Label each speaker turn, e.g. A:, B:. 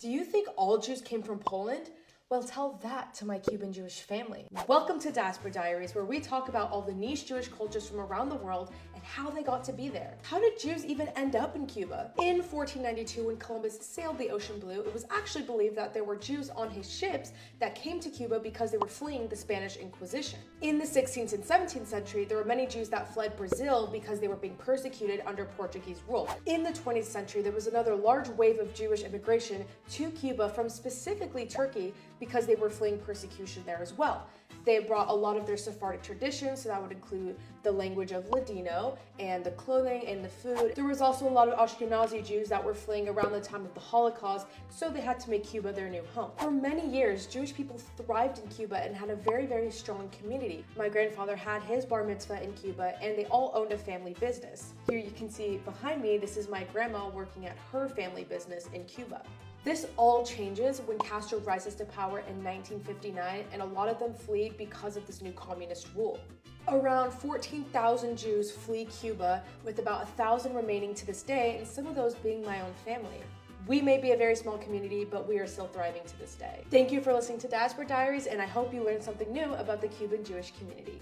A: Do you think all Jews came from Poland? Well, tell that to my Cuban Jewish family. Welcome to Diaspora Diaries, where we talk about all the niche Jewish cultures from around the world and how they got to be there. How did Jews even end up in Cuba? In 1492, when Columbus sailed the ocean blue, it was actually believed that there were Jews on his ships that came to Cuba because they were fleeing the Spanish Inquisition. In the 16th and 17th century, there were many Jews that fled Brazil because they were being persecuted under Portuguese rule. In the 20th century, there was another large wave of Jewish immigration to Cuba from specifically Turkey because they were fleeing persecution there as well. They brought a lot of their Sephardic traditions, so that would include the language of Ladino and the clothing and the food. There was also a lot of Ashkenazi Jews that were fleeing around the time of the Holocaust, so they had to make Cuba their new home. For many years, Jewish people thrived in Cuba and had a very, very strong community. My grandfather had his bar mitzvah in Cuba, and they all owned a family business. Here you can see behind me, this is my grandma working at her family business in Cuba. This all changes when Castro rises to power in 1959, and a lot of them flee because of this new communist rule. Around 14,000 Jews flee Cuba, with about 1,000 remaining to this day, and some of those being my own family. We may be a very small community, but we are still thriving to this day. Thank you for listening to Diaspora Diaries, and I hope you learned something new about the Cuban Jewish community.